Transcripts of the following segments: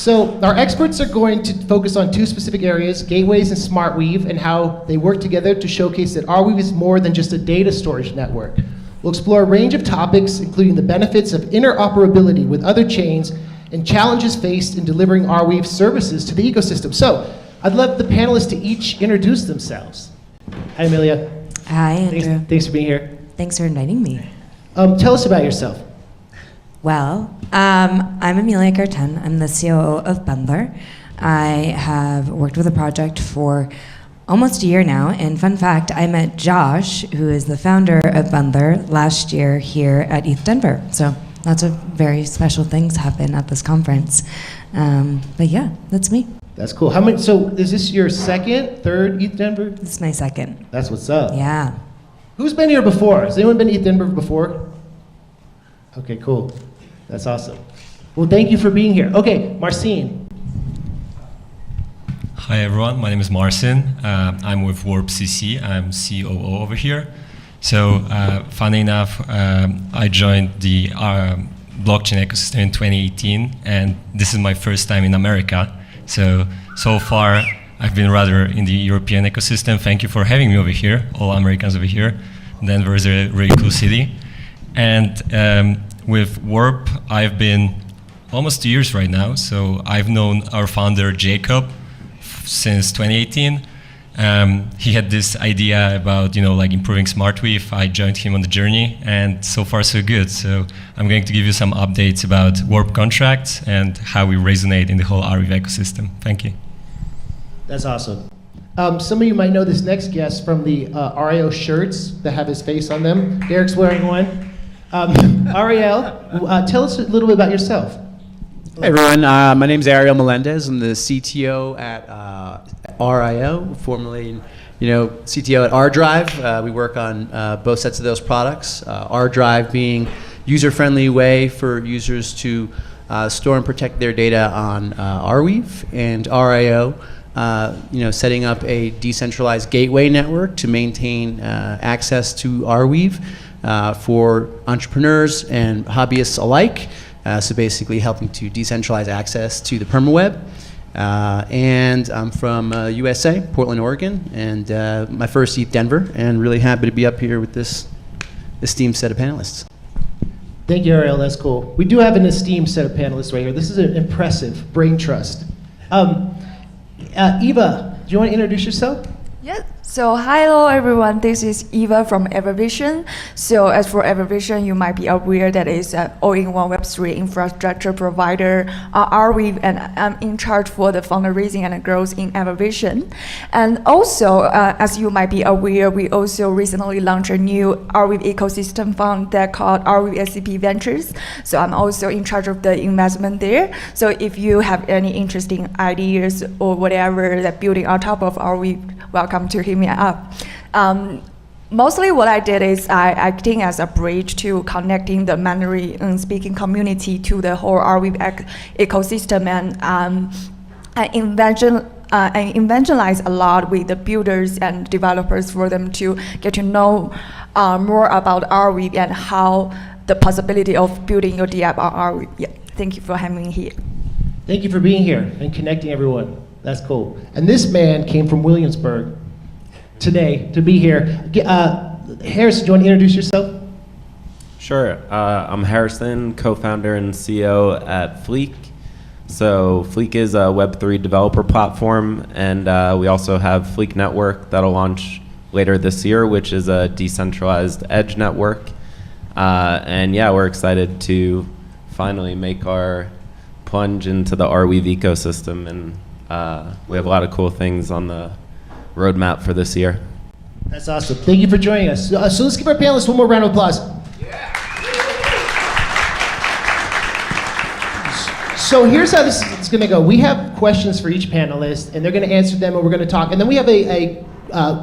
So our experts are going to focus on two specific areas, gateways and SmartWeave, and how they work together to showcase that Arweave is more than just a data storage network. We'll explore a range of topics, including the benefits of interoperability with other chains and challenges faced in delivering Arweave services to the ecosystem. So I'd love the panelists to each introduce themselves. Hi, Amelia. Hi, Andrew. Thanks for being here. Thanks for inviting me. Tell us about yourself. Well, I'm Amelia Guertin. I'm the COO of Bundlr. I have worked with the project for almost a year now, and fun fact, I met Josh, who is the founder of Bundlr, last year here at ETH Denver. So lots of very special things happen at this conference. But yeah, that's me. That's cool. How many? So is this your second, third ETH Denver? This is my second. That's what's up. Yeah. Who's been here before? Has anyone been to ETH Denver before? Okay, cool. That's awesome. Well, thank you for being here. Okay, Marcin. Hi everyone, my name is Marcin. I'm with Warp.cc. I'm COO over here. So, funny enough, I joined the blockchain ecosystem in 2018, and this is my first time in America. So far, I've been rather in the European ecosystem. Thank you for having me over here, all Americans over here. Denver is a really cool city. And with Warp, I've been almost 2 years right now. So I've known our founder, Jacob, since 2018. He had this idea about, like improving SmartWeave. I joined him on the journey, and so far so good. So I'm going to give you some updates about Warp contracts and how we resonate in the whole Arweave ecosystem. Thank you. That's awesome. Some of you might know this next guest from the ARIO shirts that have his face on them. Derek's wearing one. Ariel, tell us a little bit about yourself. Hey everyone, my name is Ariel Melendez. I'm the CTO at ARIO, formerly, CTO at ArDrive. We work on both sets of those products. ArDrive being user-friendly way for users to store and protect their data on Arweave, and ARIO, setting up a decentralized gateway network to maintain access to Arweave for entrepreneurs and hobbyists alike. So basically helping to decentralize access to the permaweb. And I'm from USA, Portland, Oregon, and my first ETH Denver, and really happy to be up here with this esteemed set of panelists. Thank you, Ariel. That's cool. We do have an esteemed set of panelists right here. This is an impressive brain trust. Eva, do you want to introduce yourself? Yes. So hello everyone, this is Eva from everVision. So as for everVision, you might be aware that it's an all-in-one Web3 infrastructure provider, Arweave, and I'm in charge for the fundraising and growth in everVision. And also, as you might be aware, we also recently launched a new Arweave ecosystem fund that called Arweave SCP Ventures. So I'm also in charge of the investment there. So if you have any interesting ideas or whatever that building on top of Arweave, welcome to hit me up. Mostly what I did is I acting as a bridge to connecting the Mandarin speaking community to the whole Arweave ecosystem, and I evangelize a lot with the builders and developers for them to get to know more about Arweave and how the possibility of building your DApp on Arweave. Yeah, thank you for having me here. Thank you for being here and connecting everyone. That's cool. And this man came from Williamsburg today to be here. Harrison, do you want to introduce yourself? Sure. I'm Harrison, co-founder and CEO at Fleek. So Fleek is a Web3 developer platform, and we also have Fleek Network that'll launch later this year, which is a decentralized edge network. And yeah, we're excited to finally make our plunge into the Arweave ecosystem, and we have a lot of cool things on the roadmap for this year. That's awesome. Thank you for joining us. So let's give our panelists one more round of applause. Yeah. So here's how this is going to go. We have questions for each panelist, and they're going to answer them, and we're going to talk. And then we have a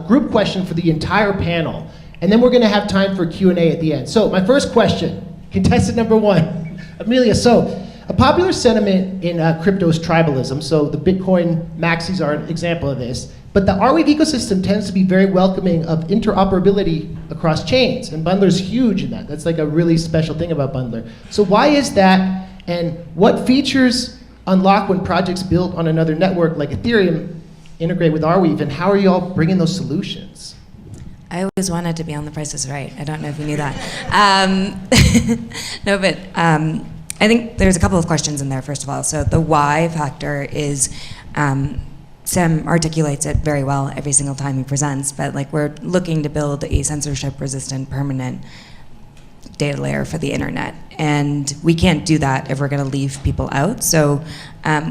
group question for the entire panel. And then we're going to have time for Q&A at the end. So my first question, contestant number one, Amelia. So a popular sentiment in crypto is tribalism. So the Bitcoin maxis are an example of this. But the Arweave ecosystem tends to be very welcoming of interoperability across chains. And Bundlr's huge in that. That's like a really special thing about Bundlr. So why is that? And what features unlock when projects built on another network like Ethereum integrate with Arweave, and how are you all bringing those solutions? I always wanted to be on The Price is Right. I don't know if you knew that. No, but I think there's a couple of questions in there, first of all. So the why factor is, Sam articulates it very well every single time he presents, but like we're looking to build a censorship-resistant permanent data layer for the internet. And we can't do that if we're going to leave people out. So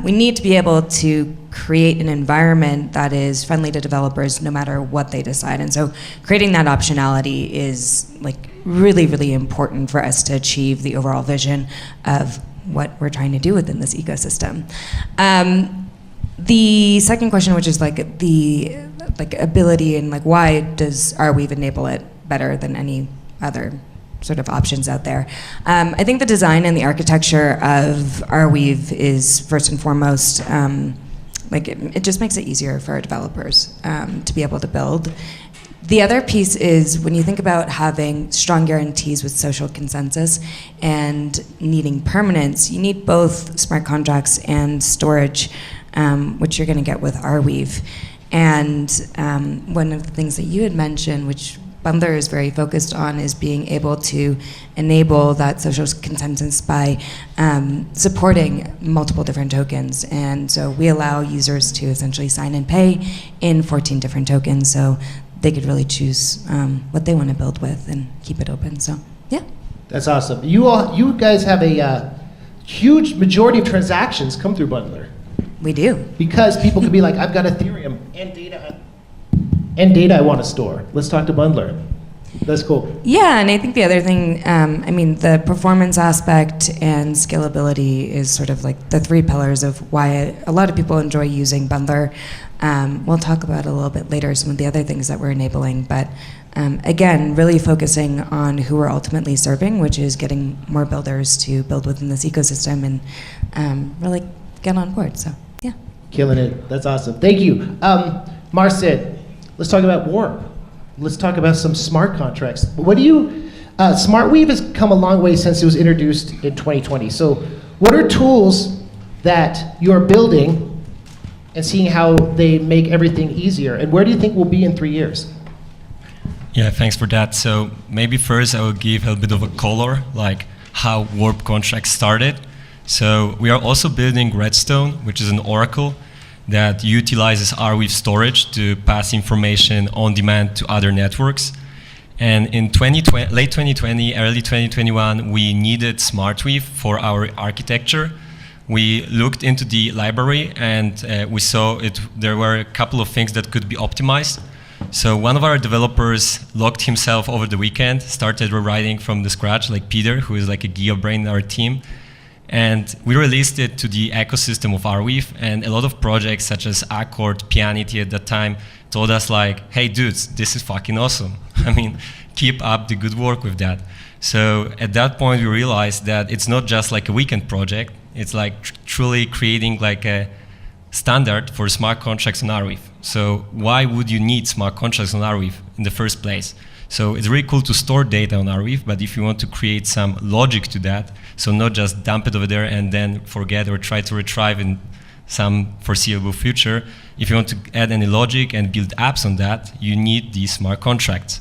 we need to be able to create an environment that is friendly to developers no matter what they decide. And so creating that optionality is like really, really important for us to achieve the overall vision of what we're trying to do within this ecosystem. The second question, which is like the ability and like why does Arweave enable it better than any other sort of options out there. I think the design and the architecture of Arweave is first and foremost, it just makes it easier for our developers to be able to build. The other piece is when you think about having strong guarantees with social consensus and needing permanence, you need both smart contracts and storage, which you're going to get with Arweave. And one of the things that you had mentioned, which Bundlr is very focused on, is being able to enable that social consensus by supporting multiple different tokens. And so we allow users to essentially sign and pay in 14 different tokens, so they could really choose what they want to build with and keep it open. So, yeah. That's awesome. You guys have a huge majority of transactions come through Bundlr. We do. Because people could be like, I've got Ethereum and data I want to store. Let's talk to Bundlr. That's cool. Yeah, and I think the other thing, the performance aspect and scalability is sort of like the three pillars of why a lot of people enjoy using Bundlr. We'll talk about a little bit later some of the other things that we're enabling, but again, really focusing on who we're ultimately serving, which is getting more builders to build within this ecosystem and really get on board. So, yeah. Killing it. That's awesome. Thank you. Marcin, let's talk about Warp. Let's talk about some smart contracts. SmartWeave has come a long way since it was introduced in 2020. So what are tools that you're building and seeing how they make everything easier? And where do you think we'll be in 3 years? Yeah, thanks for that. So maybe first I will give a bit of a color, like how Warp contracts started. So we are also building Redstone, which is an oracle that utilizes Arweave storage to pass information on demand to other networks. And in late 2020, early 2021, we needed SmartWeave for our architecture. We looked into the library and we saw there were a couple of things that could be optimized. So one of our developers locked himself over the weekend, started rewriting from the scratch, like Peter, who is like a giga brain in our team. And we released it to the ecosystem of Arweave, and a lot of projects such as Accord, Pianity at that time told us like, hey dudes, this is fucking awesome. I mean, keep up the good work with that. So at that point we realized that it's not just like a weekend project, it's like truly creating like a standard for smart contracts on Arweave. So why would you need smart contracts on Arweave in the first place? So it's really cool to store data on Arweave, but if you want to create some logic to that, so not just dump it over there and then forget or try to retrieve in some foreseeable future, if you want to add any logic and build apps on that, you need these smart contracts.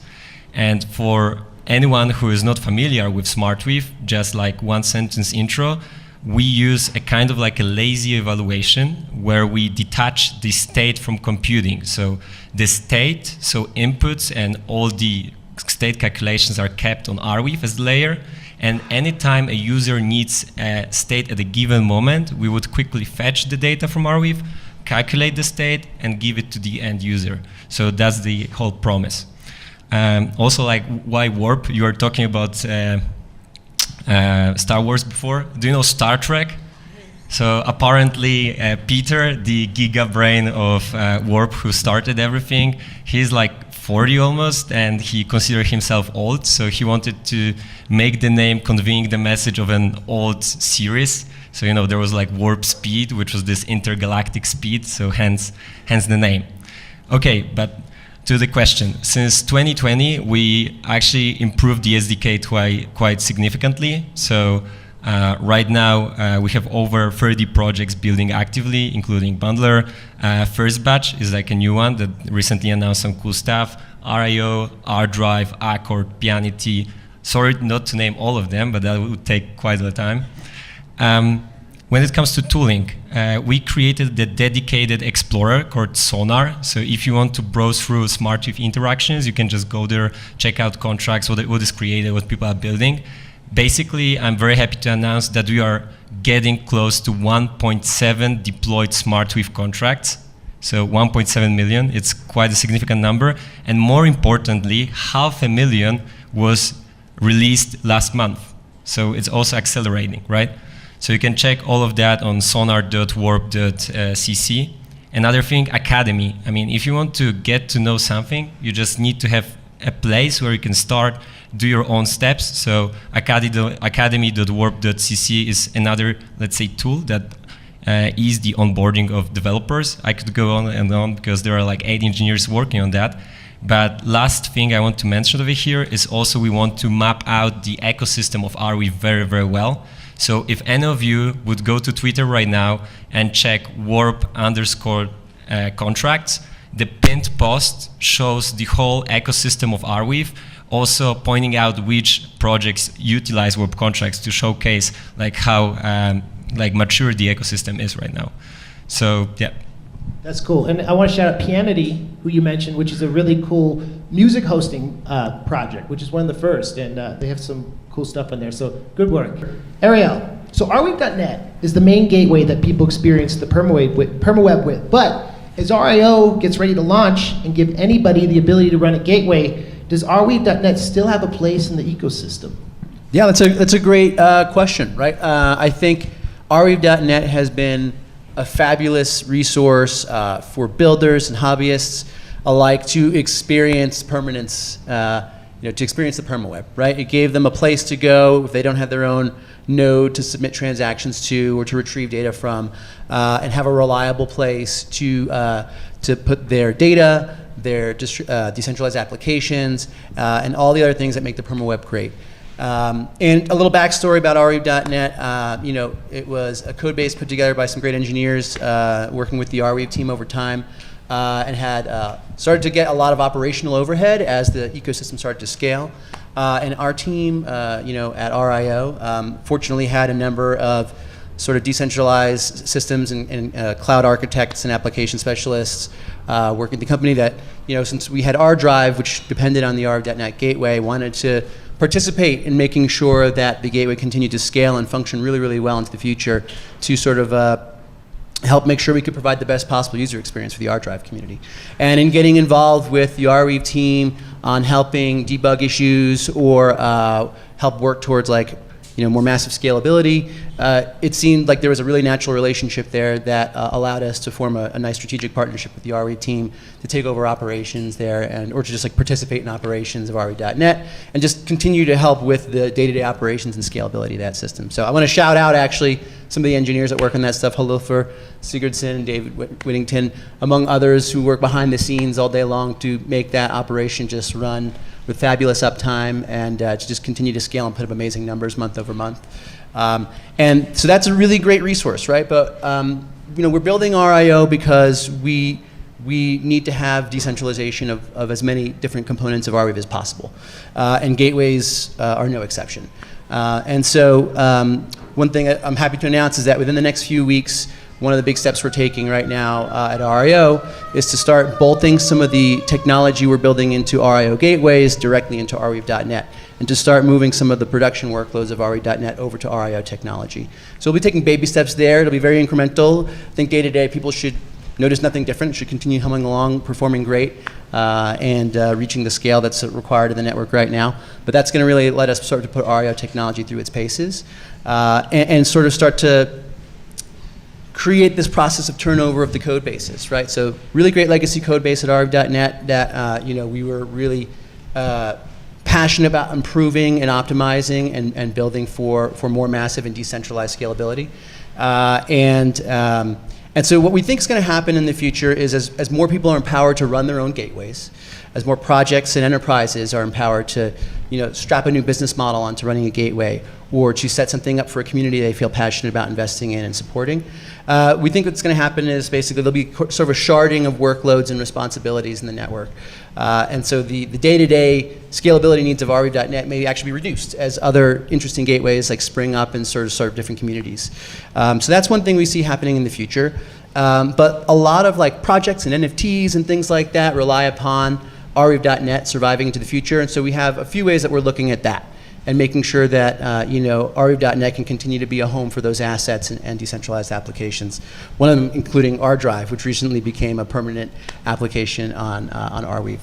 And for anyone who is not familiar with SmartWeave, just like one sentence intro, we use a kind of like a lazy evaluation where we detach the state from computing. So the state, so inputs and all the state calculations are kept on Arweave as the layer. And anytime a user needs a state at a given moment, we would quickly fetch the data from Arweave, calculate the state, and give it to the end user. So that's the whole promise. Also, like why Warp? You were talking about Star Wars before. Do you know Star Trek? So apparently Peter, the giga brain of Warp who started everything, he's like 40 almost, and he considered himself old, so he wanted to make the name conveying the message of an old series. So there was like Warp Speed, which was this intergalactic speed, so hence the name. Okay, but to the question, since 2020, we actually improved the SDK quite significantly. So Right now, we have over 30 projects building actively, including Bundlr. First batch is like a new one that recently announced some cool stuff. ARIO, ArDrive, Accord, Pianity. Sorry not to name all of them, but that would take quite a lot of time. When it comes to tooling, we created the dedicated explorer called Sonar. So if you want to browse through SmartWeave interactions, you can just go there, check out contracts, what is created, what people are building. Basically, I'm very happy to announce that we are getting close to 1.7 deployed SmartWeave contracts. So 1.7 million, it's quite a significant number. And more importantly, 500,000 was released last month. So it's also accelerating, right? So you can check all of that on sonar.warp.cc. Another thing, Academy. I mean, if you want to get to know something, you just need to have a place where you can start, do your own steps. So academy.warp.cc is another, let's say, tool that ease the onboarding of developers. I could go on and on because there are like 8 engineers working on that. But last thing I want to mention over here is also we want to map out the ecosystem of Arweave very, very well. So if any of you would go to Twitter right now and check warp_contracts, the pinned post shows the whole ecosystem of Arweave, also pointing out which projects utilize warp contracts to showcase like how mature the ecosystem is right now. So yeah. That's cool. And I want to shout out Pianity, who you mentioned, which is a really cool music hosting project, which is one of the first. And they have some cool stuff in there. So good work. Ariel, so Arweave.net is the main gateway that people experience the permaweb with. But as RIO gets ready to launch and give anybody the ability to run a gateway, does Arweave.net still have a place in the ecosystem? Yeah, that's a great question, right? I think Arweave.net has been a fabulous resource for builders and hobbyists alike to experience permanence, to experience the permaweb, right? It gave them a place to go if they don't have their own node to submit transactions to or to retrieve data from, and have a reliable place to put their data, their decentralized applications, and all the other things that make the permaweb great. And a little backstory about Arweave.net, it was a code base put together by some great engineers working with the Arweave team over time, and had started to get a lot of operational overhead as the ecosystem started to scale. And our team, at ARIO, fortunately had a number of sort of decentralized systems and cloud architects and application specialists working at the company that, since we had ArDrive, which depended on the Arweave.net gateway, wanted to participate in making sure that the gateway continued to scale and function really, really well into the future to sort of help make sure we could provide the best possible user experience for the ArDrive community. And in getting involved with the Arweave team on helping debug issues or help work towards more massive scalability, it seemed like there was a really natural relationship there that allowed us to form a nice strategic partnership with the Arweave team to take over operations there or to just participate in operations of Arweave.net and just continue to help with the day-to-day operations and scalability of that system. So I want to shout out actually some of the engineers that work on that stuff, Halilfer Sigurdsson and David Whittington, among others who work behind the scenes all day long to make that operation just run with fabulous uptime and to just continue to scale and put up amazing numbers month over month. And so that's a really great resource, right? But we're building RIO because we need to have decentralization of as many different components of Arweave as possible. And gateways are no exception. And so one thing I'm happy to announce is that within the next few weeks, one of the big steps we're taking right now at RIO is to start bolting some of the technology we're building into RIO gateways directly into Arweave.net and to start moving some of the production workloads of Arweave.net over to RIO technology. So we'll be taking baby steps there. It'll be very incremental. I think day to day people should notice nothing different. It should continue humming along, performing great, and reaching the scale that's required in the network right now. But that's going to really let us start to put RIO technology through its paces and sort of start to create this process of turnover of the code bases, right? So really great legacy code base at Arweave.net that we were really passionate about improving and optimizing and building for more massive and decentralized scalability. And so what we think is going to happen in the future is as more people are empowered to run their own gateways, as more projects and enterprises are empowered to strap a new business model onto running a gateway, or to set something up for a community they feel passionate about investing in and supporting. We think what's going to happen is basically there'll be sort of a sharding of workloads and responsibilities in the network. And so the day-to-day scalability needs of Arweave.net may actually be reduced as other interesting gateways like spring up and sort of serve different communities. So that's one thing we see happening in the future. But a lot of like projects and NFTs and things like that rely upon Arweave.net surviving into the future. And so we have a few ways that we're looking at that and making sure that Arweave.net can continue to be a home for those assets and decentralized applications. One of them including ArDrive, which recently became a permanent application on Arweave.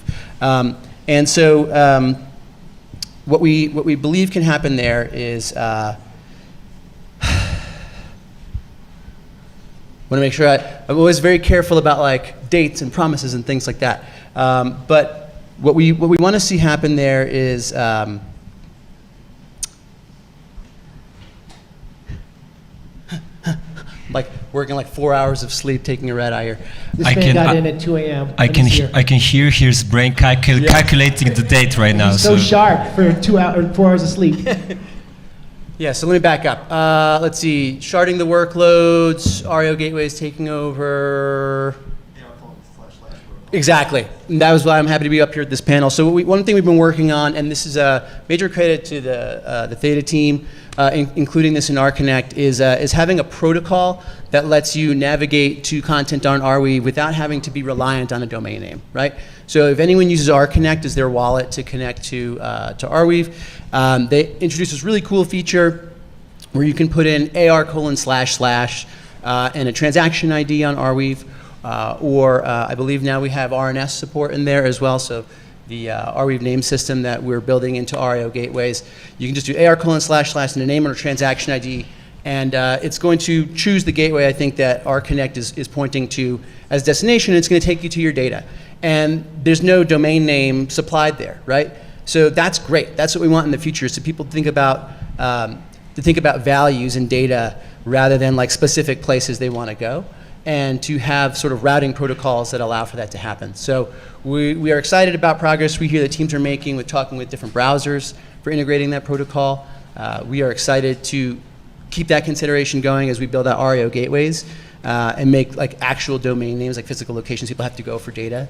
And so what we believe can happen there is want to make sure I'm always very careful about like dates and promises and things like that. But what we want to see happen there is like working like 4 hours of sleep, taking a red eye here. This man got in at 2 a.m. I can hear his brain calculating the date right now. He's so sharp for 4 hours of sleep. Yeah, so let me back up. Let's see, sharding the workloads, ARIO gateways taking over. Exactly. And that was why I'm happy to be up here at this panel. So one thing we've been working on, and this is a major credit to the Theta team, including this in RConnect, is having a protocol that lets you navigate to content on Arweave without having to be reliant on a domain name, right? So if anyone uses RConnect as their wallet to connect to Arweave, they introduced this really cool feature where you can put in AR:// and a transaction ID on Arweave. Or I believe now we have RNS support in there as well. So the Arweave name system that we're building into ARIO gateways, you can just do AR:// and a name or a transaction ID, and it's going to choose the gateway I think that RConnect is pointing to as destination. It's going to take you to your data, and there's no domain name supplied there, right? So that's great. That's what we want in the future, is to people think about values and data rather than like specific places they want to go, and to have sort of routing protocols that allow for that to happen. So we are excited about progress we hear the teams are making with talking with different browsers for integrating that protocol. We are excited to keep that consideration going as we build out ARIO gateways and make like actual domain names, like physical locations people have to go for data,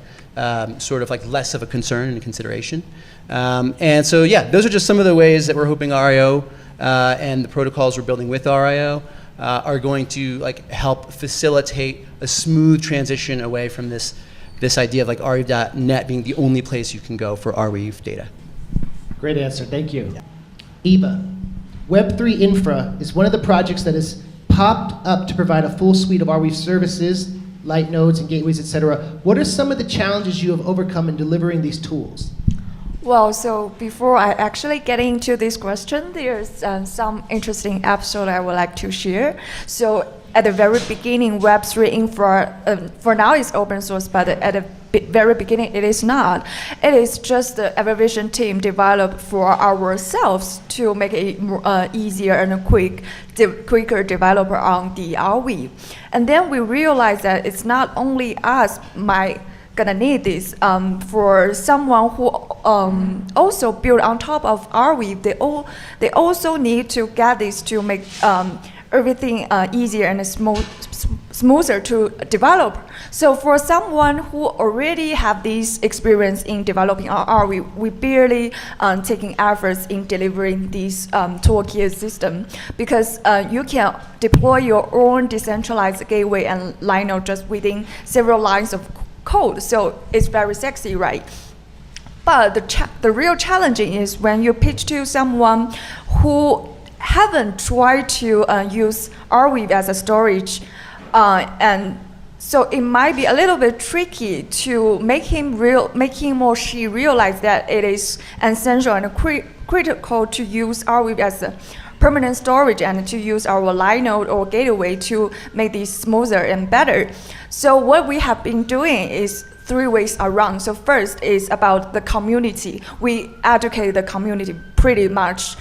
sort of like less of a concern and a consideration. And so yeah, those are just some of the ways that we're hoping ARIO and the protocols we're building with ARIO are going to like help facilitate a smooth transition away from this idea of like Arweave.net being the only place you can go for Arweave data. Great answer, thank you. Eva, Web3 Infra is one of the projects that has popped up to provide a full suite of Arweave services, light nodes and gateways, etc. What are some of the challenges you have overcome in delivering these tools? Well, so before I actually get into this question, there's some interesting episode I would like to share. So at the very beginning, Web3 Infra, for now it's open source, but at the very beginning it is not. It is just the everVision team developed for ourselves to make it more, easier and quicker developer on the Arweave. And then we realized that it's not only us gonna need this for someone who also build on top of Arweave. They also need to get this to make everything easier and smoother to develop. So for someone who already have this experience in developing Arweave, we barely taking efforts in delivering this toolkit system, because you can deploy your own decentralized gateway and line node just within several lines of code, so it's very sexy, right? But the real challenging is when you pitch to someone who haven't tried to use Arweave as a storage, and so it might be a little bit tricky to make him or she realize that it is essential and critical to use Arweave as a permanent storage and to use our line node or gateway to make this smoother and better. So what we have been doing is 3 ways around. So first is about the community. We educate the community pretty much.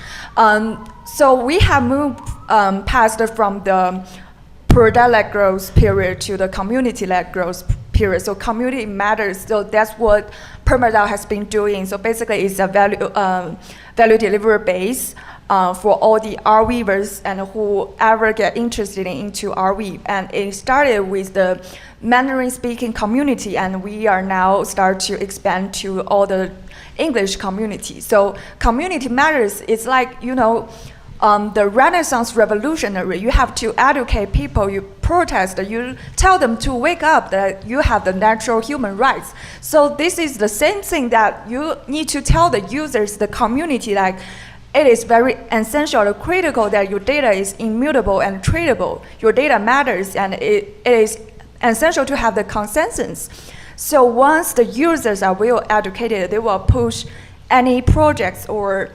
So we have moved past from the product-led growth period to the community-led growth period. So community matters. So that's what PermaDAO has been doing. So basically, it's a value delivery base for all the Arweavers and whoever get interested into Arweave. And it started with the Mandarin-speaking community, and we are now start to expand to all the English community. So community matters. It's like, the Renaissance revolutionary. You have to educate people, you protest, you tell them to wake up, that you have the natural human rights. So this is the same thing that you need to tell the users, the community, like it is very essential or critical that your data is immutable and tradable. Your data matters, and it is essential to have the consensus. So once the users are well educated, they will push any projects or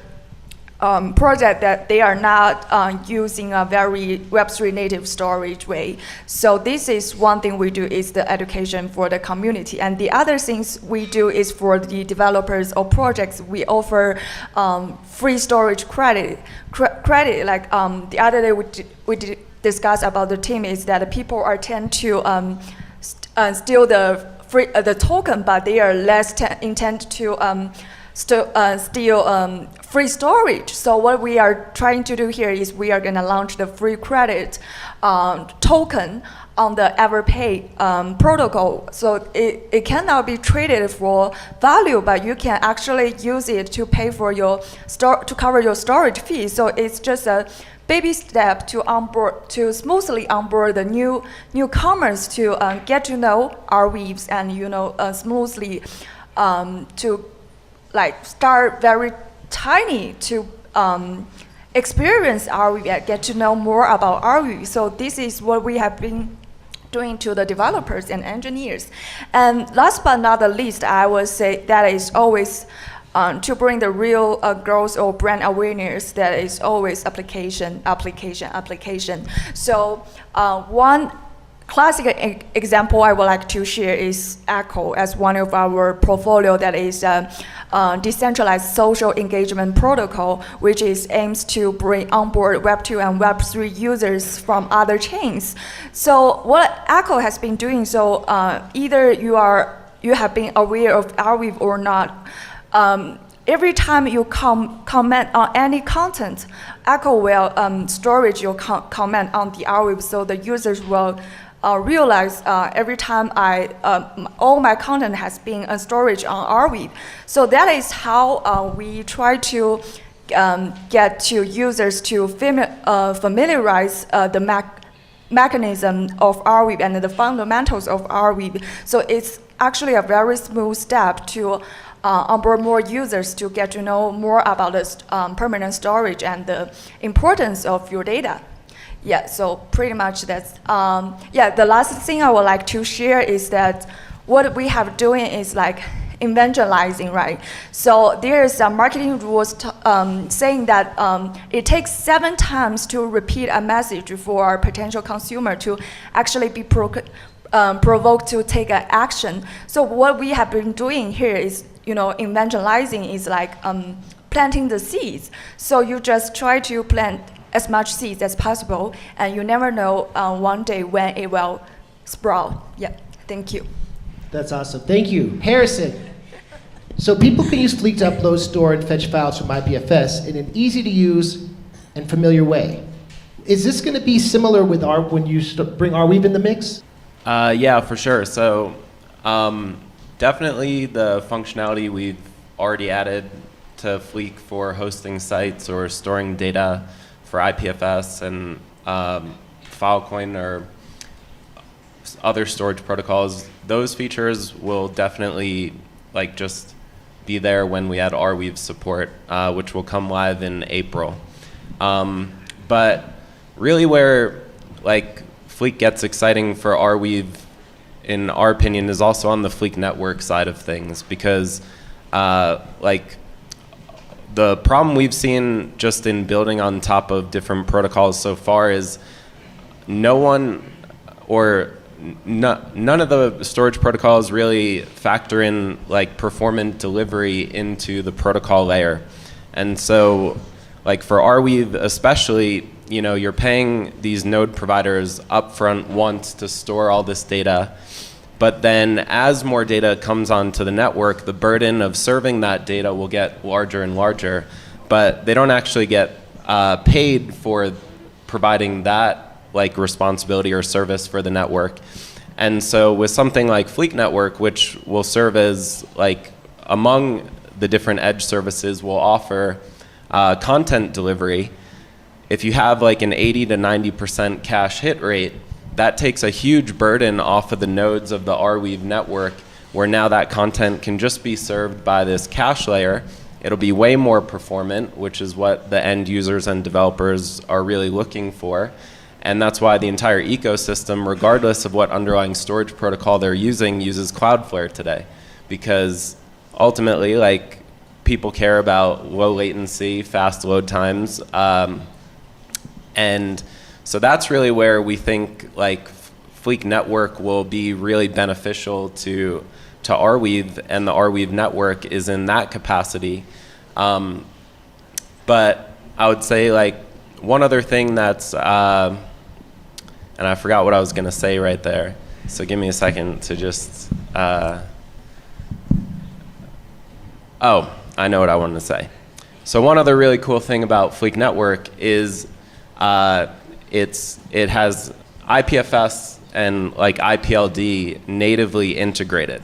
project that they are not using a very Web3 native storage way. So this is one thing we do, is the education for the community. And the other things we do is for the developers or projects, we offer free storage credit. Like the other day we discussed about the team is that people are tend to steal the token, but they are less intent to steal free storage. So what we are trying to do here is we are going to launch the free credit token on the EverPay protocol. So it cannot be traded for value, but you can actually use it to pay for your to cover your storage fee. So it's just a baby step to smoothly onboard the newcomers to get to know Arweaves and smoothly to start very tiny to experience Arweave, get to know more about Arweave. So this is what we have been doing to the developers and engineers. And last but not the least, I would say that is always to bring the real growth or brand awareness, that is always application. So one classic example I would like to share is Echo as one of our portfolio that is decentralized social engagement protocol, which aims to bring on board Web2 and Web3 users from other chains. So what Echo has been doing, so either you have been aware of Arweave or not, every time you comment on any content, Echo will storage your comment on the Arweave, so the users will realize every time all my content has been storage on Arweave. So that is how we try to get to users to familiarize the mechanism of Arweave and the fundamentals of Arweave. So it's actually a very smooth step to onboard more users to get to know more about this permanent storage and the importance of your data. Yeah, so pretty much that's, the last thing I would like to share is that what we have doing is like evangelizing, right? So there's a marketing rules saying that it takes 7 times to repeat a message for our potential consumer to actually be provoked to take an action. So what we have been doing here is, evangelizing is like planting the seeds. So you just try to plant as much seeds as possible, and you never know one day when it will sprout. Yeah, thank you. That's awesome. Thank you. Harrison. So people can use Fleek to upload, store, and fetch files from IPFS in an easy-to-use and familiar way. Is this going to be similar with when you bring Arweave in the mix? Yeah, for sure. So definitely the functionality we've already added to Fleek for hosting sites or storing data for IPFS and Filecoin or other storage protocols, those features will definitely just be there when we add Arweave support, which will come live in April. But really where Fleek gets exciting for Arweave, in our opinion, is also on the Fleek network side of things, because the problem we've seen just in building on top of different protocols so far is none of the storage protocols really factor in performant delivery into the protocol layer. And so for Arweave especially, you're paying these node providers upfront once to store all this data, But then as more data comes onto the network, the burden of serving that data will get larger and larger, but they don't actually get paid for providing that like responsibility or service for the network. And so with something like Fleek Network, which will serve as like among the different edge services will offer content delivery, if you have like an 80 to 90% cache hit rate, that takes a huge burden off of the nodes of the Arweave network, where now that content can just be served by this cache layer. It'll be way more performant, which is what the end users and developers are really looking for. And that's why the entire ecosystem, regardless of what underlying storage protocol they're using, uses Cloudflare today. Because ultimately, like, people care about low latency, fast load times. And so that's really where we think like Fleek Network will be really beneficial to Arweave, and the Arweave network is in that capacity. But I would say like one other thing that's, and I forgot what I was gonna say right there. So give me a second to just, oh, I know what I wanted to say. So one other really cool thing about Fleek Network is it has IPFS and like IPLD natively integrated.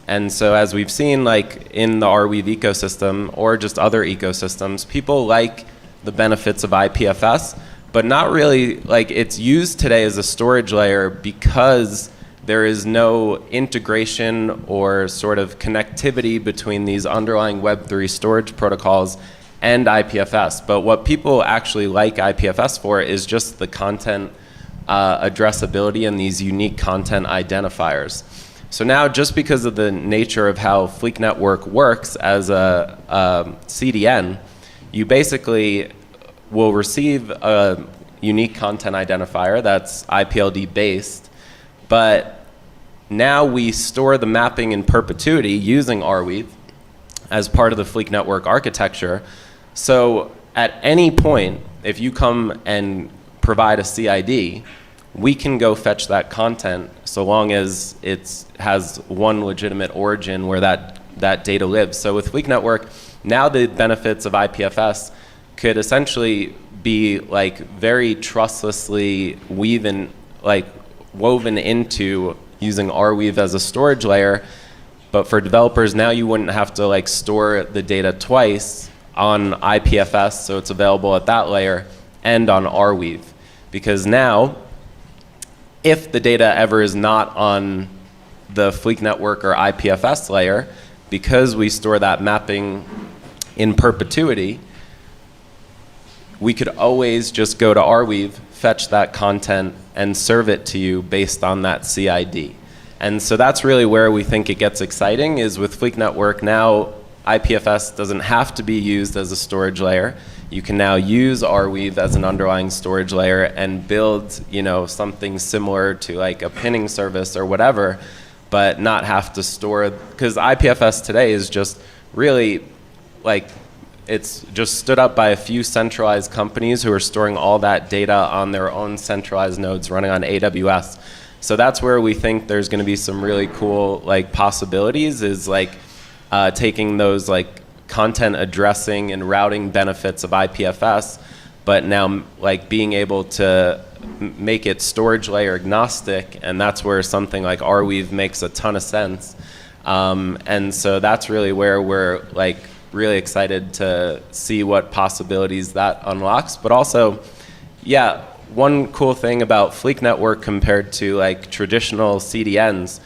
And so as we've seen like in the Arweave ecosystem or just other ecosystems, people like the benefits of IPFS, but not really, like it's used today as a storage layer because there is no integration or sort of connectivity between these underlying Web3 storage protocols and IPFS. But what people actually like IPFS for is just the content addressability and these unique content identifiers. So now, just because of the nature of how Fleek Network works as a CDN, you basically will receive a unique content identifier that's IPLD based, but now we store the mapping in perpetuity using Arweave as part of the Fleek Network architecture. So at any point, if you come and provide a CID, we can go fetch that content so long as it has one legitimate origin where that data lives. So with Fleek Network, now the benefits of IPFS could essentially be like very trustlessly woven into using Arweave as a storage layer. But for developers, now you wouldn't have to like store the data twice on IPFS, so it's available at that layer, and on Arweave. Because now, if the data ever is not on the Fleek Network or IPFS layer, because we store that mapping in perpetuity, we could always just go to Arweave, fetch that content, and serve it to you based on that CID. And so that's really where we think it gets exciting, is with Fleek Network now, IPFS doesn't have to be used as a storage layer. You can now use Arweave as an underlying storage layer and build, you know, something similar to like a pinning service or whatever, but not have to store, because IPFS today is just really like, it's just stood up by a few centralized companies who are storing all that data on their own centralized nodes running on AWS. So that's where we think there's going to be some really cool like possibilities, is like taking those like content addressing and routing benefits of IPFS, but now like being able to make it storage layer agnostic, and that's where something like Arweave makes a ton of sense. And so that's really where we're like really excited to see what possibilities that unlocks. But also, yeah, one cool thing about Fleek Network compared to like traditional CDNs,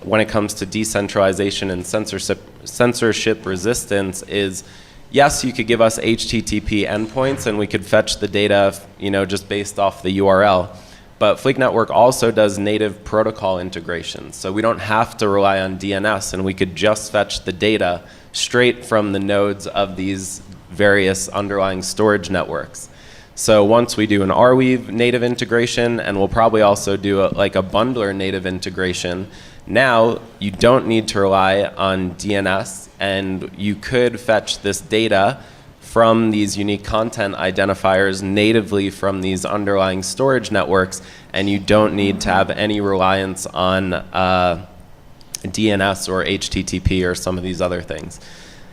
when it comes to decentralization and censorship resistance, is yes, you could give us HTTP endpoints and we could fetch the data, you know, just based off the URL. But Fleek Network also does native protocol integration, so we don't have to rely on DNS, and we could just fetch the data straight from the nodes of these various underlying storage networks. So once we do an Arweave native integration, and we'll probably also do like a Bundlr native integration, now you don't need to rely on DNS, and you could fetch this data from these unique content identifiers natively from these underlying storage networks, and you don't need to have any reliance on DNS or HTTP or some of these other things.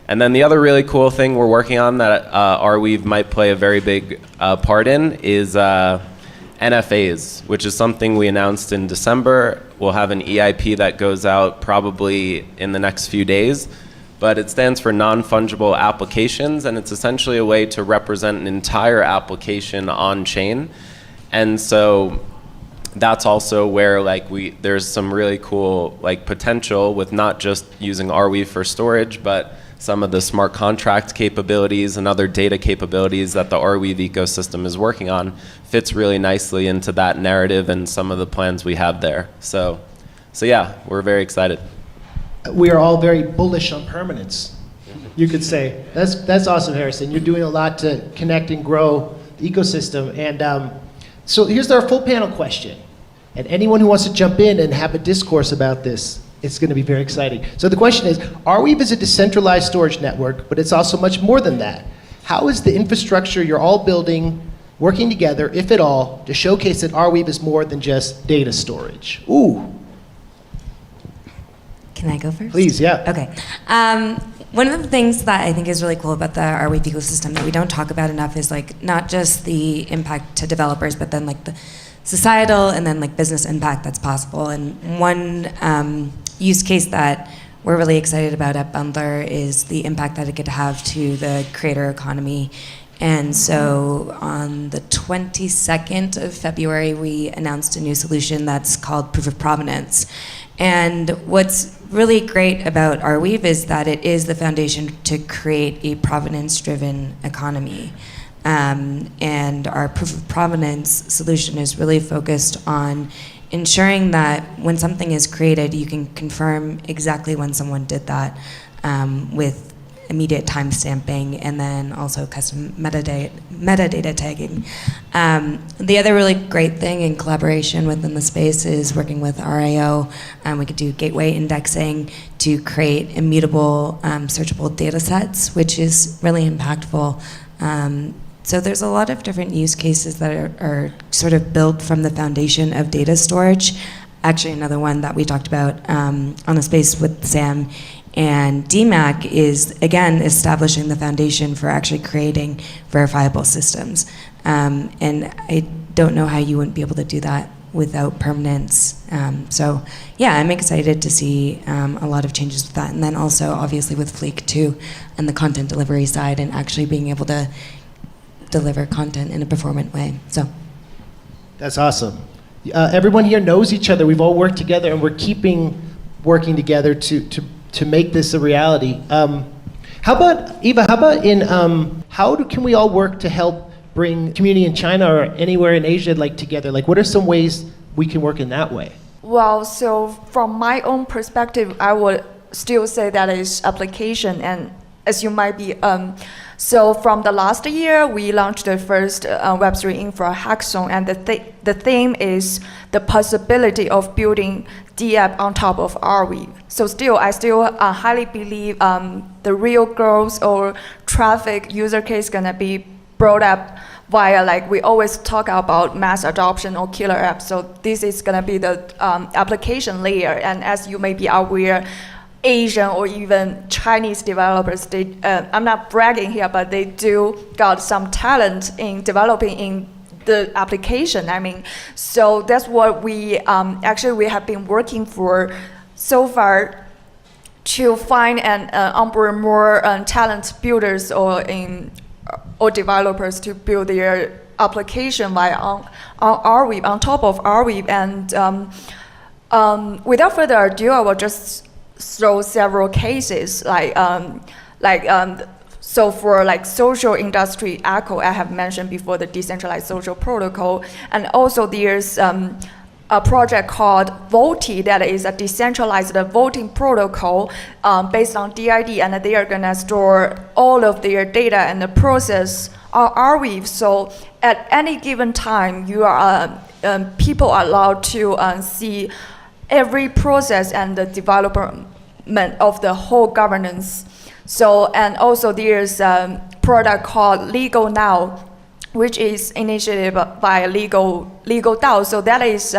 And then the other really cool thing we're working on that Arweave might play a very big part in is NFAs, which is something we announced in December. We'll have an EIP that goes out probably in the next few days, but it stands for non-fungible applications, and it's essentially a way to represent an entire application on-chain. And so that's also where there's some really cool potential with not just using Arweave for storage, but some of the smart contract capabilities and other data capabilities that the Arweave ecosystem is working on fits really nicely into that narrative and some of the plans we have there. So yeah, we're very excited. We are all very bullish on permanence, you could say. That's awesome, Harrison. You're doing a lot to connect and grow the ecosystem. And so here's our full panel question. And anyone who wants to jump in and have a discourse about this, it's going to be very exciting. So the question is, Arweave is a decentralized storage network, but it's also much more than that. How is the infrastructure you're all building working together, if at all, to showcase that Arweave is more than just data storage? Ooh. Can I go first? Please, yeah. Okay. One of the things that I think is really cool about the Arweave ecosystem that we don't talk about enough is not just the impact to developers, but then the societal and then business impact that's possible. And one use case that we're really excited about at Bundlr is the impact that it could have to the creator economy. And so on the 22nd of February, we announced a new solution that's called Proof of Provenance. And what's really great about Arweave is that it is the foundation to create a provenance-driven economy. And our Proof of Provenance solution is really focused on ensuring that when something is created, you can confirm exactly when someone did that with immediate timestamping and then also custom metadata tagging. The other really great thing in collaboration within the space is working with ARIO. We could do gateway indexing to create immutable searchable data sets, which is really impactful. So there's a lot of different use cases that are sort of built from the foundation of data storage. Actually, another one that we talked about on the space with Sam and DMAC is, again, establishing the foundation for actually creating verifiable systems. And I don't know how you wouldn't be able to do that without permanence. So yeah, I'm excited to see a lot of changes with that. And then also, obviously, with Fleek, too, and the content delivery side and actually being able to deliver content in a performant way. So That's awesome. Everyone here knows each other. We've all worked together, and we're keeping working together to make this a reality. How about, Eva, can we all work to help bring community in China or anywhere in Asia together? What are some ways we can work in that way? Well, so from my own perspective, I would still say that is application, and as you might be, so from the last year, we launched the first Web3 Infra Hackathon, and the theme is the possibility of building DApp on top of Arweave. So I still highly believe the real growth or traffic user case gonna be brought up via, we always talk about mass adoption or killer apps. So this is gonna be the application layer, and as you may be aware, Asian or even Chinese developers, I'm not bragging here, but they do got some talent in developing in the application. So that's what we we have been working for so far to find and onboard more talent builders or developers to build their application on Arweave, on top of Arweave. And without further ado, I will just throw several cases so for social industry Echo, I have mentioned before the decentralized social protocol, and also there's a project called Voti that is a decentralized voting protocol based on DID, and they are gonna store all of their data and the process on Arweave. So at any given time, you are people are allowed to see every process and the development of the whole governance. So, and also there's product called Legal Now, which is initiated by Legal DAO. So that is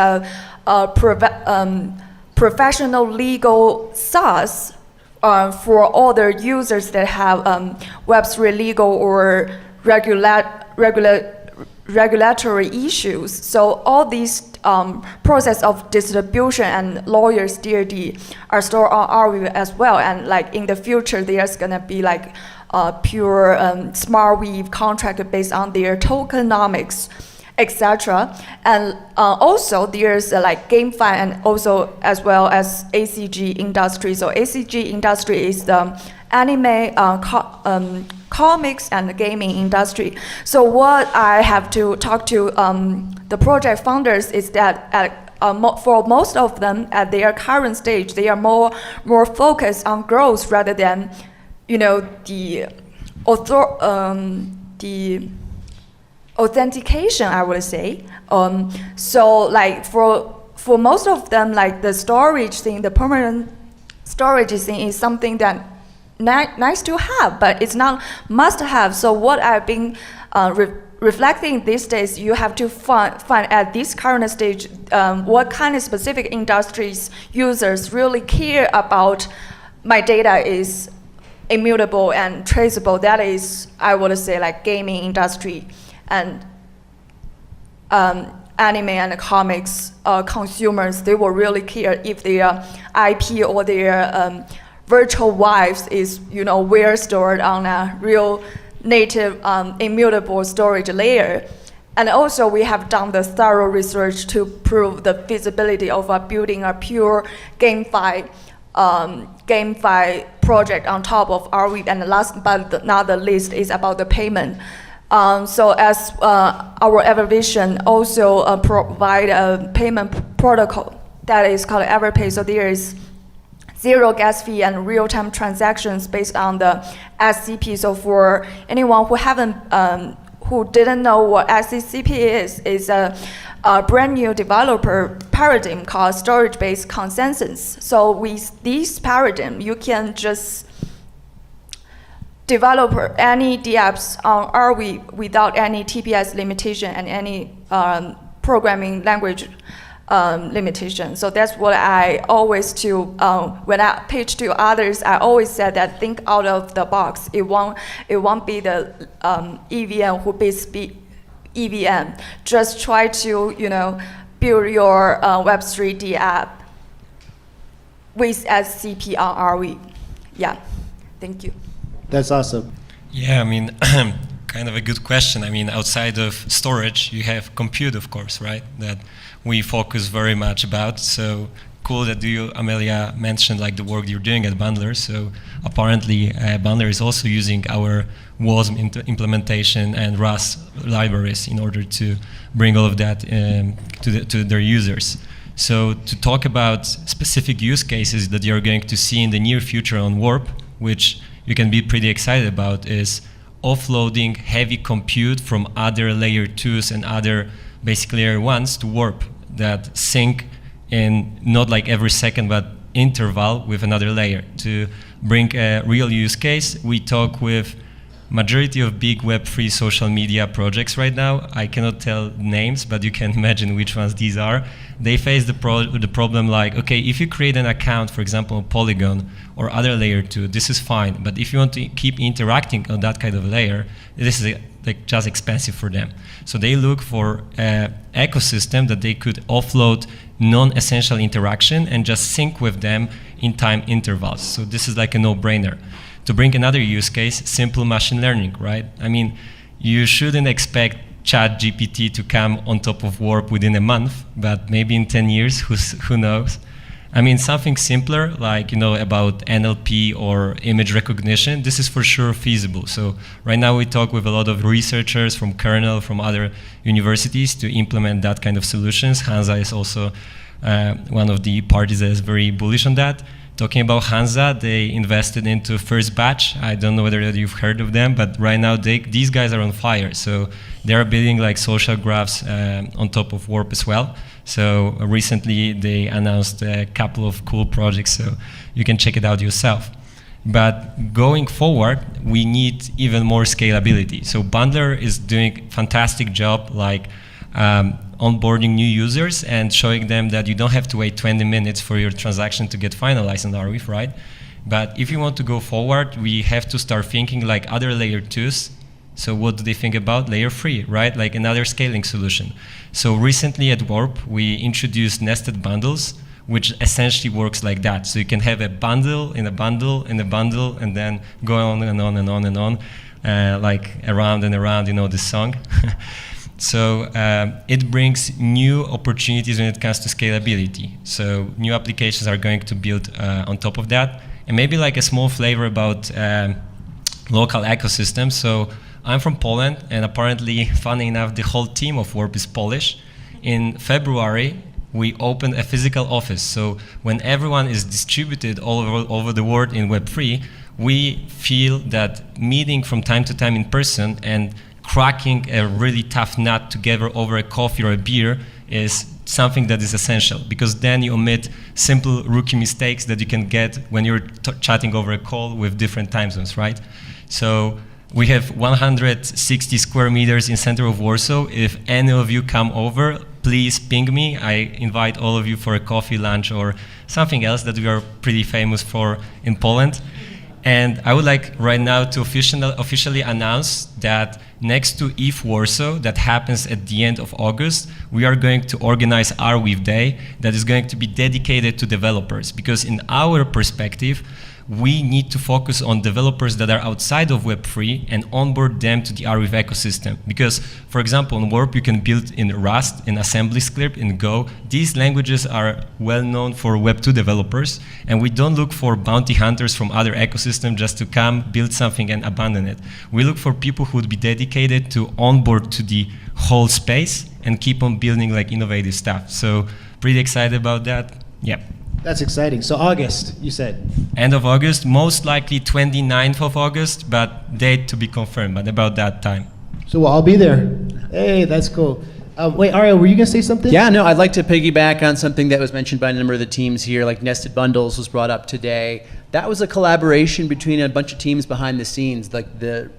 professional legal SaaS for all the users that have Web3 legal or regulatory issues. So all these process of distribution and lawyers DRD are stored on Arweave as well. And like in the future, there's gonna be like pure SmartWeave contract based on their tokenomics, etc. And also there's like GameFi and also as well as ACG industry. So ACG industry is the anime, comics and gaming industry. So what I have to talk to the project founders is that for most of them at their current stage, they are more focused on growth rather than, you know, the authentication, I would say. So like for most of them, like the storage thing, the permanent storage thing is something that nice to have, but it's not must have. So what I've been reflecting these days, you have to find at this current stage what kind of specific industries users really care about. My data is immutable and traceable. That is, I would say, like gaming industry and anime and comics consumers. They will really care if their IP or their virtual wives is, you know, where stored on a real native immutable storage layer. And also we have done the thorough research to prove the feasibility of building a pure GameFi project on top of Arweave. And last but not the least is about the payment. So as our everVision also provide a payment protocol that is called EverPay. So there is zero gas fee and real-time transactions based on the SCP. So for anyone who didn't know what SCP is a brand new developer paradigm called storage-based consensus. So with this paradigm, you can just develop any dApps on Arweave without any TPS limitation and any programming language limitation. So that's what I always do. When I pitch to others, I always said that think out of the box. It won't be the EVM who beats EVM. Just try to, you know, build your Web3 dApp with SCP on Arweave. Yeah, thank you. That's awesome. Yeah, I mean, kind of a good question. I mean, outside of storage, you have compute, of course, right? That we focus very much about. So cool that you, Amelia, mentioned like the work you're doing at Bundlr. So apparently, Bundlr is also using our WASM implementation and Rust libraries in order to bring all of that to their users. So to talk about specific use cases that you're going to see in the near future on Warp, which you can be pretty excited about, is offloading heavy compute from other layer 2s and other basically layer 1s to Warp that sync in not like every second but interval with another layer. To bring a real use case, we talk with majority of big Web3 social media projects right now. I cannot tell names, but you can imagine which ones these are. They face the problem like, okay, if you create an account, for example, on Polygon or other layer 2, this is fine. But if you want to keep interacting on that kind of layer, this is like just expensive for them. So they look for an ecosystem that they could offload non-essential interaction and just sync with them in time intervals. So this is like a no-brainer. To bring another use case, simple machine learning, right? I mean, you shouldn't expect ChatGPT to come on top of Warp within a month, but maybe in 10 years, who knows? I mean, something simpler, like, you know, about NLP or image recognition, this is for sure feasible. So right now we talk with a lot of researchers from Kernel, from other universities to implement that kind of solutions. Hansa is also one of the parties that is very bullish on that. Talking about Hansa, they invested into First Batch. I don't know whether you've heard of them, but right now these guys are on fire. So they're building like social graphs on top of Warp as well. So recently they announced a couple of cool projects, so you can check it out yourself. But going forward, we need even more scalability. So Bundlr is doing a fantastic job, like onboarding new users and showing them that you don't have to wait 20 minutes for your transaction to get finalized on Arweave, right? But if you want to go forward, we have to start thinking like other layer 2s. So what do they think about layer 3, right? Like another scaling solution. So recently at Warp, we introduced nested bundles, which essentially works like that. So you can have a bundle in a bundle in a bundle, and then go on and on and on and on, like around and around, you know, this song. So it brings new opportunities when it comes to scalability. So new applications are going to build on top of that. And maybe like a small flavor about local ecosystems. So I'm from Poland, and apparently, funny enough, the whole team of Warp is Polish. In February, we opened a physical office. So when everyone is distributed all over the world in Web3, we feel that meeting from time to time in person and cracking a really tough nut together over a coffee or a beer is something that is essential, because then you omit simple rookie mistakes that you can get when you're chatting over a call with different time zones, right? So we have 160 square meters in center of Warsaw. If any of you come over, please ping me. I invite all of you for a coffee, lunch, or something else that we are pretty famous for in Poland. And I would like right now to officially announce that next to ETH Warsaw, that happens at the end of August, we are going to organize Arweave Day that is going to be dedicated to developers. Because in our perspective, we need to focus on developers that are outside of Web3 and onboard them to the Arweave ecosystem. Because, for example, on Warp, you can build in Rust, in assembly script, in Go. These languages are well known for Web2 developers, and we don't look for bounty hunters from other ecosystems just to come, build something, and abandon it. We look for people who would be dedicated to onboard to the whole space and keep on building like innovative stuff. So, pretty excited about that. Yeah. That's exciting. So August, you said? End of August, most likely 29th of August, but date to be confirmed, but about that time. So we'll all be there. Hey, that's cool. Wait, Ariel, were you going to say something? Yeah, no, I'd like to piggyback on something that was mentioned by a number of the teams here, like nested bundles was brought up today. That was a collaboration between a bunch of teams behind the scenes, like the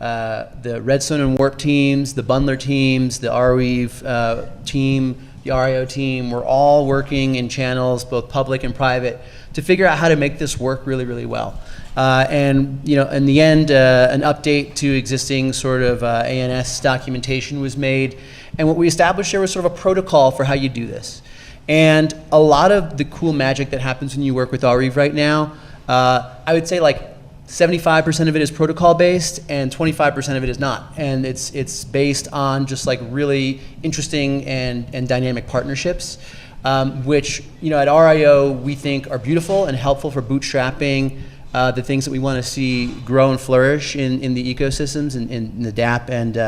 Redstone and Warp teams, the Bundlr teams, the Arweave team, the ARIO team. We're all working in channels, both public and private, to figure out how to make this work really, really well. And you know, in the end, an update to existing sort of ANS documentation was made, and what we established there was sort of a protocol for how you do this. And a lot of the cool magic that happens when you work with Arweave right now, I would say like 75% of it is protocol based and 25% of it is not. And it's based on just like really interesting and dynamic partnerships, which, you know, at ARIO we think are beautiful and helpful for bootstrapping the things that we want to see grow and flourish in the ecosystems and in the dApp and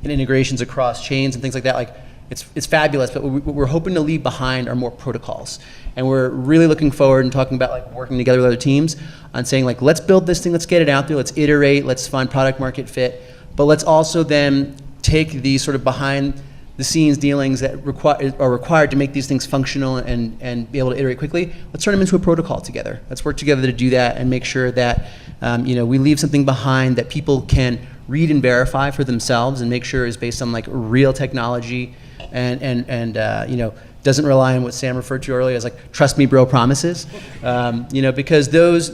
in integrations across chains and things like that. Like it's fabulous, but what we're hoping to leave behind are more protocols. And we're really looking forward and talking about like working together with other teams on saying like, let's build this thing, let's get it out there, let's iterate, let's find product market fit, but let's also then take these sort of behind the scenes dealings that are required to make these things functional and be able to iterate quickly. Let's turn them into a protocol together. Let's work together to do that and make sure that you know, we leave something behind that people can read and verify for themselves and make sure is based on like real technology and you know, doesn't rely on what Sam referred to earlier as like trust me bro promises, you know, because those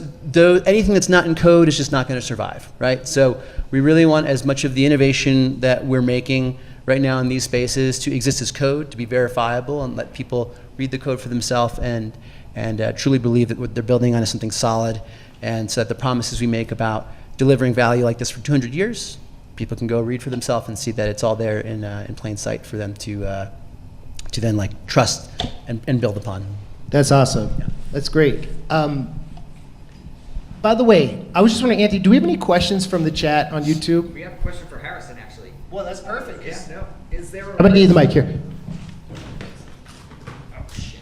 anything that's not in code is just not going to survive, right? So we really want as much of the innovation that we're making right now in these spaces to exist as code, to be verifiable, and let people read the code for themselves and truly believe that what they're building on is something solid, and so that the promises we make about delivering value like this for 200 years, people can go read for themselves and see that it's all there in plain sight for them to then like trust and build upon. That's awesome. Yeah. That's great. By the way, I was just wondering, Anthony, do we have any questions from the chat on YouTube? We have a question for Harrison, actually. Well, that's perfect. Yeah, no. Is there I'm going to give you the mic here. Oh, shit.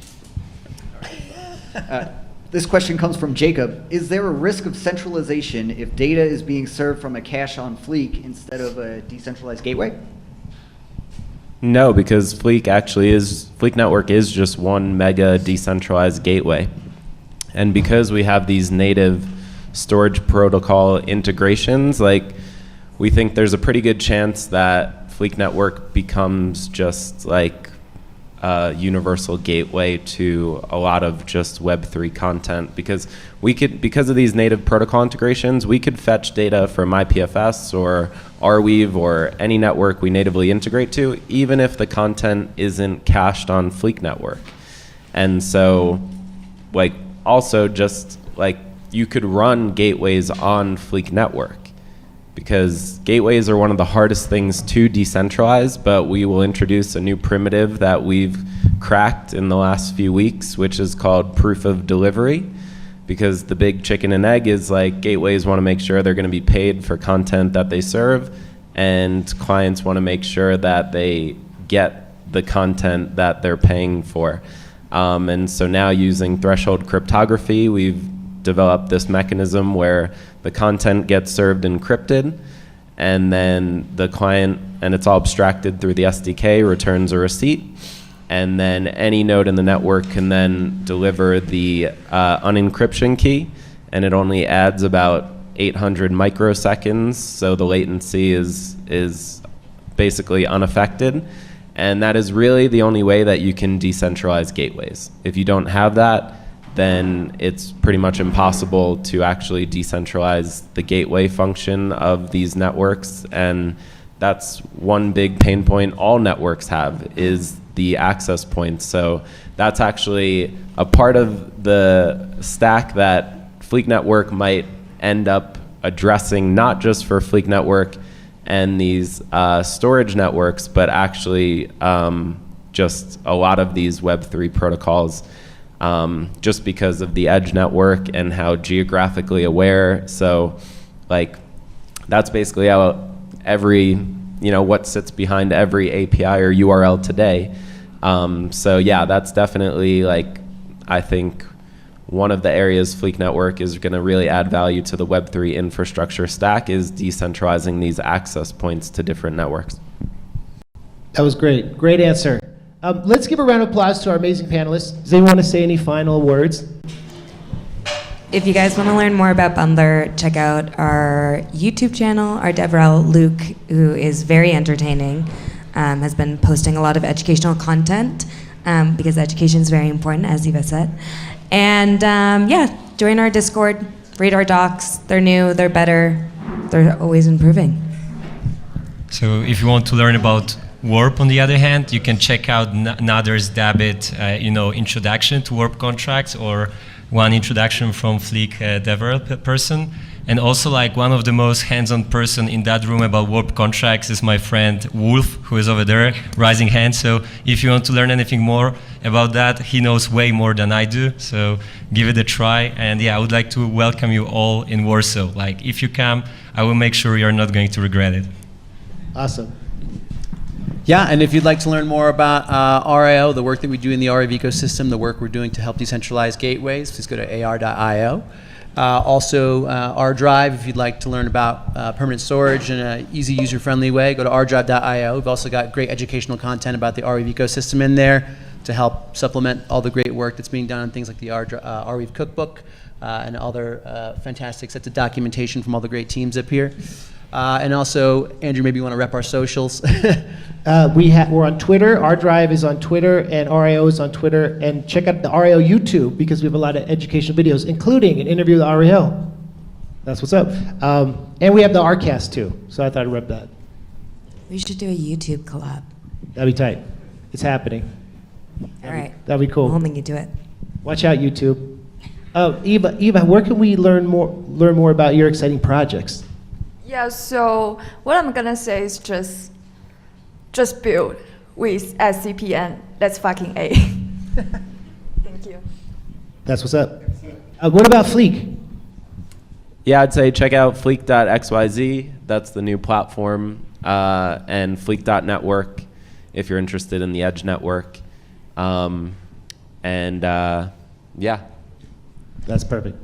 This question comes from Jacob. Is there a risk of centralization if data is being served from a cache on Fleek instead of a decentralized gateway? No, because Fleek Network is just one mega decentralized gateway. And because we have these native storage protocol integrations, like we think there's a pretty good chance that Fleek Network becomes just like a universal gateway to a lot of just Web3 content, because because of these native protocol integrations, we could fetch data from IPFS or Arweave or any network we natively integrate to, even if the content isn't cached on Fleek Network. And so, like, also just like you could run gateways on Fleek Network, because gateways are one of the hardest things to decentralize, but we will introduce a new primitive that we've cracked in the last few weeks, which is called proof of delivery, because the big chicken and egg is like gateways want to make sure they're going to be paid for content that they serve, and clients want to make sure that they get the content that they're paying for. And so now, using threshold cryptography, we've developed this mechanism where the content gets served encrypted, and then the client, and it's all abstracted through the SDK, returns a receipt, and then any node in the network can then deliver the unencryption key, and it only adds about 800 microseconds, so the latency is basically unaffected. And that is really the only way that you can decentralize gateways. If you don't have that, then it's pretty much impossible to actually decentralize the gateway function of these networks. And that's one big pain point all networks have, is the access points. So that's actually a part of the stack that Fleek Network might end up addressing, not just for Fleek Network and these storage networks, but actually just a lot of these Web3 protocols, just because of the edge network and how geographically aware. So like that's basically how every, what sits behind every API or URL today. So yeah, that's definitely, like, I think one of the areas Fleek Network is going to really add value to the Web3 infrastructure stack is decentralizing these access points to different networks. That was great. Great answer. Let's give a round of applause to our amazing panelists. Does anyone want to say any final words? If you guys want to learn more about Bundlr, check out our YouTube channel. Our DevRel, Luke, who is very entertaining, has been posting a lot of educational content, because education is very important, as Eva said. And yeah, join our Discord, read our docs. They're new, they're better, they're always improving. So if you want to learn about Warp, on the other hand, you can check out Nader's Dabbit, introduction to Warp contracts, or one introduction from Fleek DevRel person. And also, like, one of the most hands-on person in that room about Warp contracts is my friend Wolf, who is over there, raising hand. So if you want to learn anything more about that, he knows way more than I do. So give it a try. And yeah, I would like to welcome you all in Warsaw. Like, if you come, I will make sure you're not going to regret it. Awesome. Yeah, and if you'd like to learn more about ARIO, the work that we do in the Arweave ecosystem, the work we're doing to help decentralize gateways, please go to ar.io. Also, ArDrive, if you'd like to learn about permanent storage in an easy, user-friendly way, go to ardrive.io. We've also got great educational content about the Arweave ecosystem in there to help supplement all the great work that's being done on things like the Arweave cookbook and other fantastic sets of documentation from all the great teams up here. And also, Andrew, maybe you want to rep our socials. We're on Twitter. ArDrive is on Twitter, and ARIO is on Twitter. And check out the ARIO YouTube, because we have a lot of educational videos, including an interview with ARIO. That's what's up. And we have the RCast too, so I thought I'd rep that. We should do a YouTube collab. That'd be tight. It's happening. All right. That'd be cool. I'm holding you to it. Watch out, YouTube. Eva, where can we learn more about your exciting projects? Yeah, so what I'm gonna say is just build with SCP, that's fucking A. Thank you. That's what's up. What about Fleek? Yeah, I'd say check out Fleek.xyz. That's the new platform, and Fleek.network if you're interested in the Edge network. Yeah. That's perfect.